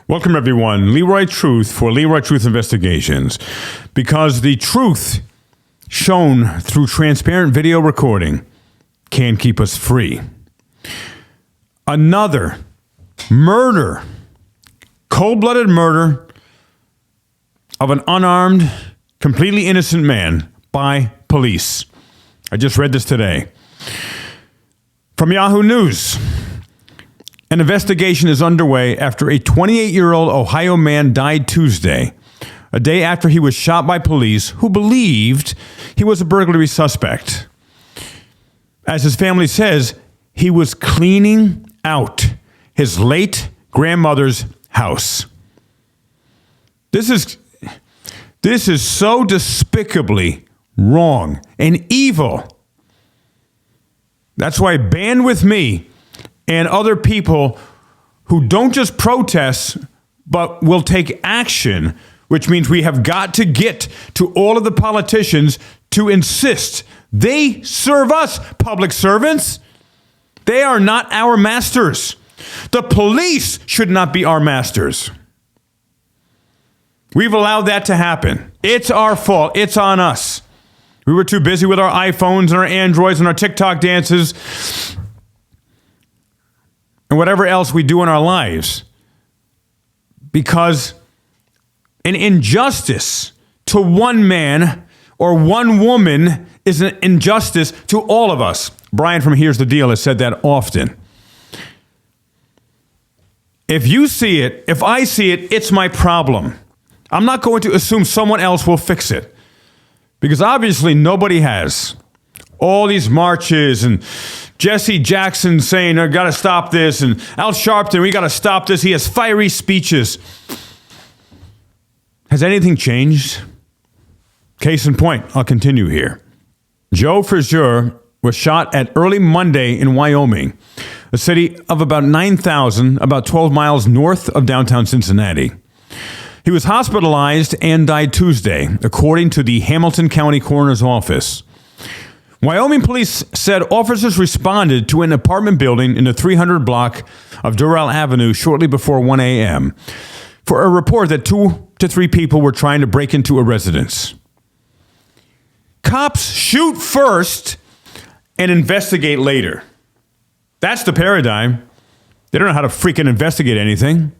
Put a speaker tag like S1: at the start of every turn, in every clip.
S1: Welcome, everyone. Leroy Truth for Leroy Truth Investigations. Because the truth shown through transparent video recording can keep us free. Another murder, cold-blooded murder of an unarmed, completely innocent man by police. I just read this today. From Yahoo News. An investigation is underway after a 28-year-old Ohio man died Tuesday, a day after he was shot by police who believed he was a burglary suspect. As his family says, he was cleaning out his late grandmother's house. This is so despicably wrong and evil. That's why band with me and other people who don't just protest, but will take action, which means we have got to get to all of the politicians to insist they serve us, public servants. They are not our masters. The police should not be our masters. We've allowed that to happen. It's our fault. It's on us. We were too busy with our iPhones and our Androids and our TikTok dances and whatever else we do in our lives. Because an injustice to one man or one woman is an injustice to all of us. Brian from Here's the Deal has said that often. If you see it, if I see it, it's my problem. I'm not going to assume someone else will fix it. Because obviously nobody has. All these marches and Jesse Jackson saying, I got to stop this, and Al Sharpton, we got to stop this. He has fiery speeches. Has anything changed? Case in point, I'll continue here. Joe Frazier was shot at early Monday in Wyoming, a city of about 9,000, about 12 miles north of downtown Cincinnati. He was hospitalized and died Tuesday, according to the Hamilton County Coroner's Office. Wyoming police said officers responded to an apartment building in the 300 block of Durrell Avenue shortly before 1 a.m. for a report that 2 to 3 people were trying to break into a residence. Cops shoot first and investigate later. That's the paradigm. They don't know how to freaking investigate anything.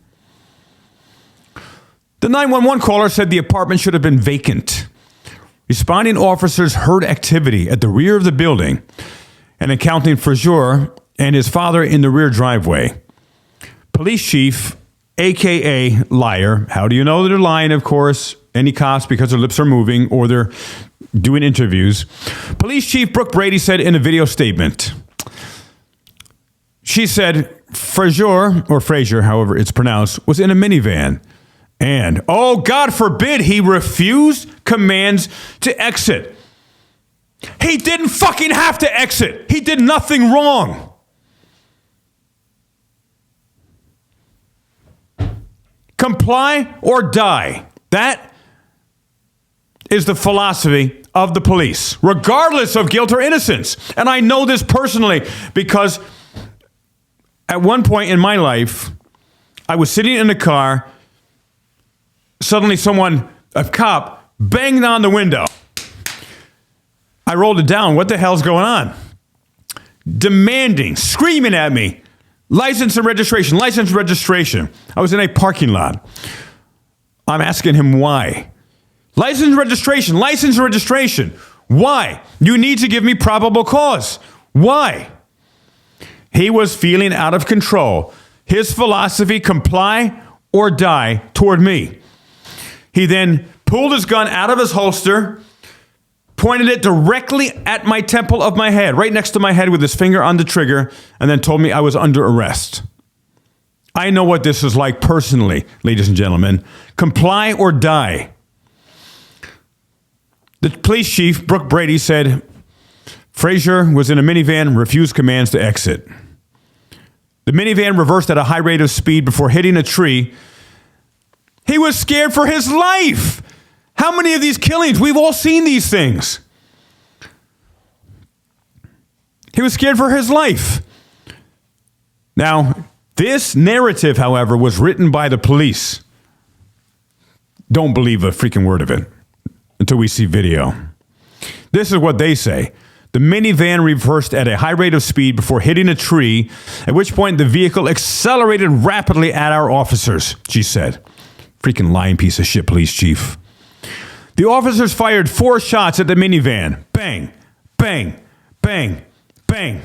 S1: The 911 caller said the apartment should have been vacant. Responding officers heard activity at the rear of the building and encountered Frazier and his father in the rear driveway. Police chief, a.k.a. liar. How do you know they're lying, of course? Any cops, because their lips are moving or they're doing interviews. Police Chief Brooke Brady said in a video statement, she said Frazier, or Frazier, however it's pronounced, was in a minivan. And, oh, God forbid, he refused commands to exit. He didn't fucking have to exit. He did nothing wrong. Comply or die. That is the philosophy of the police, regardless of guilt or innocence. And I know this personally because at one point in my life, I was sitting in a car. Suddenly a cop, banged on the window. I rolled it down. What the hell's going on? Demanding, screaming at me, license and registration, license and registration. I was in a parking lot. I'm asking him why. License and registration, license and registration. Why? You need to give me probable cause. Why? He was feeling out of control. His philosophy, comply or die, toward me. He then pulled his gun out of his holster, pointed it directly at my temple of my head, right next to my head with his finger on the trigger, and then told me I was under arrest. I know what this is like personally, ladies and gentlemen. Comply or die. The police chief, Brooke Brady, said Frazier was in a minivan, refused commands to exit. The minivan reversed at a high rate of speed before hitting a tree. He was scared for his life. How many of these killings? We've all seen these things. He was scared for his life. Now, This narrative, however, was written by the police. Don't believe a freaking word of it until we see video. This is what they say. The minivan reversed at a high rate of speed before hitting a tree, at which point the vehicle accelerated rapidly at our officers, she said. Freaking lying piece of shit, police chief. The officers fired 4 shots at the minivan. Bang, bang, bang, bang.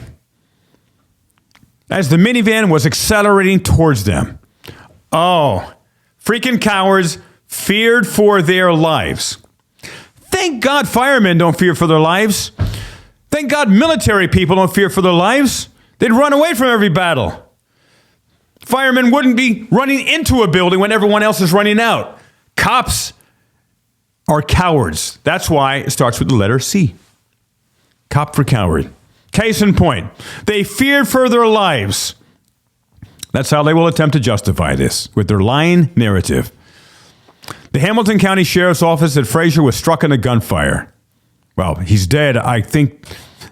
S1: As the minivan was accelerating towards them. Oh, freaking cowards feared for their lives. Thank God firemen don't fear for their lives. Thank God military people don't fear for their lives. They'd run away from every battle. Firemen wouldn't be running into a building when everyone else is running out. Cops are cowards. That's why it starts with the letter C. Cop for coward. Case in point, they feared for their lives. That's how they will attempt to justify this, with their lying narrative. The Hamilton County Sheriff's Office said Frazier was struck in a gunfire. Well, he's dead. I think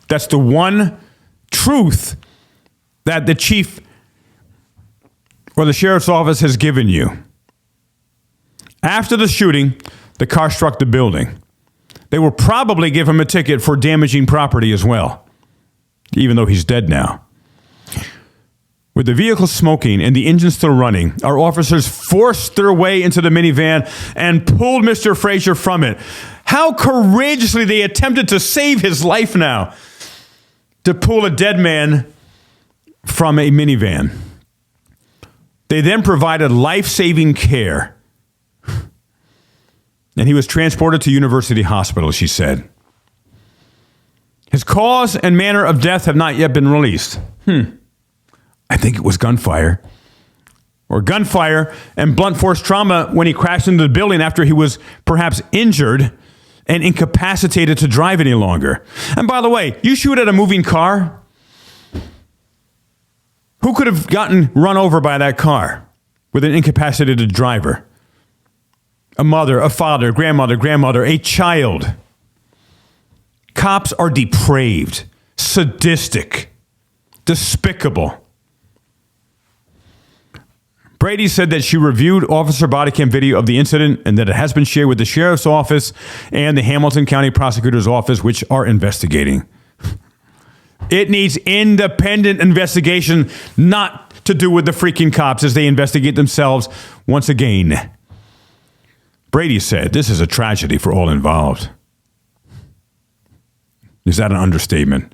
S1: that's the one truth that the chief or the sheriff's office has given you. After the shooting, the car struck the building. They will probably give him a ticket for damaging property as well, even though he's dead now. With the vehicle smoking and the engine still running, our officers forced their way into the minivan and pulled Mr. Frazier from it. How courageously they attempted to save his life now, to pull a dead man from a minivan. They then provided life-saving care. And he was transported to University Hospital, she said. His cause and manner of death have not yet been released. I think it was gunfire. Or gunfire and blunt force trauma when he crashed into the building after he was perhaps injured and incapacitated to drive any longer. And by the way, you shoot at a moving car, who could have gotten run over by that car with an incapacitated driver? A mother, a father, grandmother, a child. Cops are depraved, sadistic, despicable. Brady said that she reviewed officer body cam video of the incident and that it has been shared with the sheriff's office and the Hamilton County prosecutor's office, which are investigating. It needs independent investigation, not to do with the freaking cops as they investigate themselves once again. Brady said, this is a tragedy for all involved. Is that an understatement?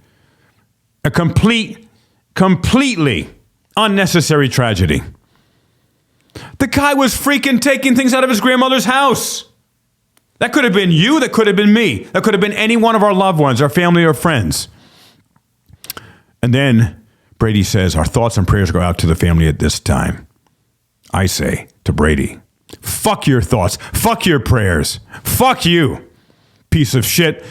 S1: A completely unnecessary tragedy. The guy was freaking taking things out of his grandmother's house. That could have been you. That could have been me. That could have been any one of our loved ones, our family or friends. And then Brady says, our thoughts and prayers go out to the family at this time. I say to Brady, fuck your thoughts. Fuck your prayers. Fuck you, piece of shit.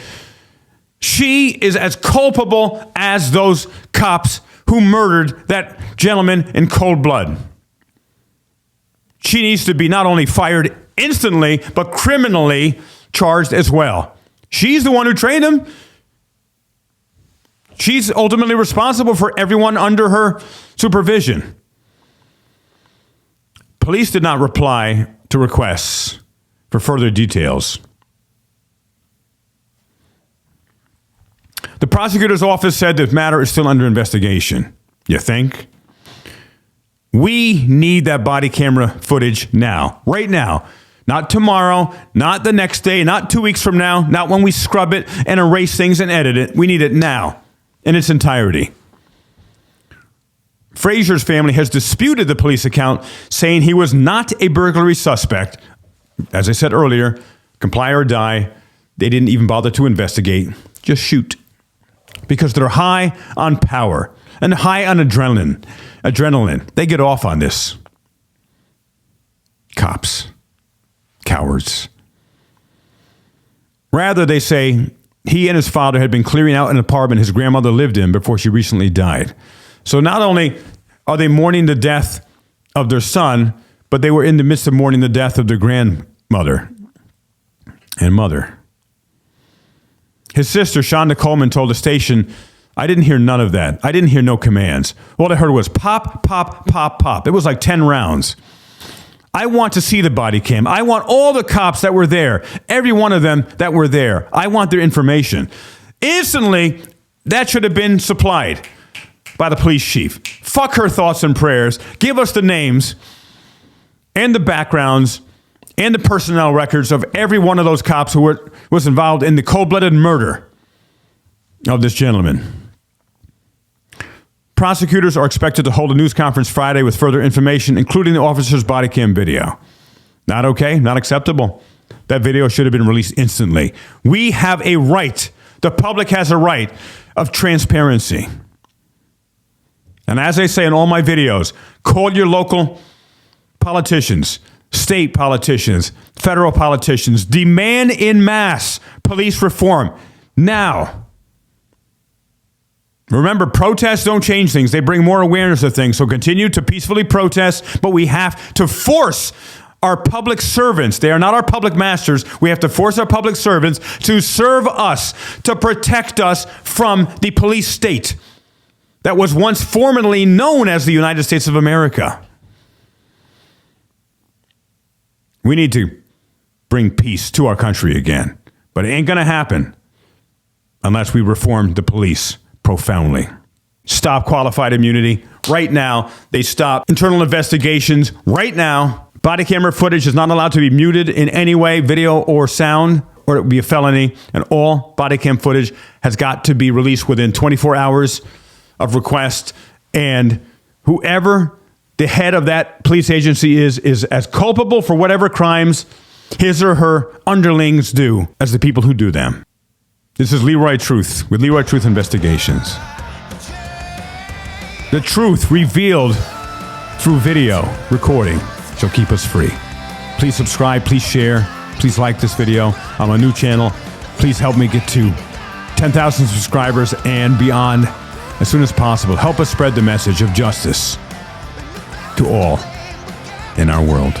S1: She is as culpable as those cops who murdered that gentleman in cold blood. She needs to be not only fired instantly, but criminally charged as well. She's the one who trained him. She's ultimately responsible for everyone under her supervision. Police did not reply to requests for further details. The prosecutor's office said the matter is still under investigation. You think? We need that body camera footage now, right now. Not tomorrow, not the next day, not 2 weeks from now, not when we scrub it and erase things and edit it. We need it now in its entirety. Frazier's family has disputed the police account, saying he was not a burglary suspect. As I said earlier, comply or die. They didn't even bother to investigate. Just shoot. Because they're high on power and high on adrenaline. They get off on this. Cops. Cowards. Rather, they say he and his father had been clearing out an apartment his grandmother lived in before she recently died. So not only are they mourning the death of their son, but they were in the midst of mourning the death of their grandmother and mother. His sister, Shonda Coleman, told the station I didn't hear none of that. I didn't hear no commands. All I heard was pop, pop, pop, pop. It was like 10 rounds. I want to see the body cam. I want all the cops that were there, every one of them that were there. I want their information. Instantly, that should have been supplied by the police chief. Fuck her thoughts and prayers. Give us the names and the backgrounds and the personnel records of every one of those cops who was involved in the cold-blooded murder of this gentleman. Prosecutors are expected to hold a news conference Friday with further information, including the officer's body cam video. Not okay, not acceptable. That video should have been released instantly. We have a right, the public has a right of transparency. And as I say in all my videos, call your local politicians, state politicians, federal politicians. Demand en masse police reform now. Remember, protests don't change things. They bring more awareness of things. So continue to peacefully protest, but we have to force our public servants. They are not our public masters. We have to force our public servants to serve us, to protect us from the police state that was once formerly known as the United States of America. We need to bring peace to our country again, but it ain't going to happen unless we reform the police profoundly. Stop qualified immunity right now. They stop internal investigations right now. Body camera footage is not allowed to be muted in any way, video or sound, or it would be a felony. And all body cam footage has got to be released within 24 hours of request. And whoever the head of that police agency is as culpable for whatever crimes his or her underlings do as the people who do them. This is Leroy Truth with Leroy Truth Investigations. The truth revealed through video recording shall keep us free. Please subscribe, please share, please like this video on my new channel. Please help me get to 10,000 subscribers and beyond as soon as possible. Help us spread the message of justice to all in our world.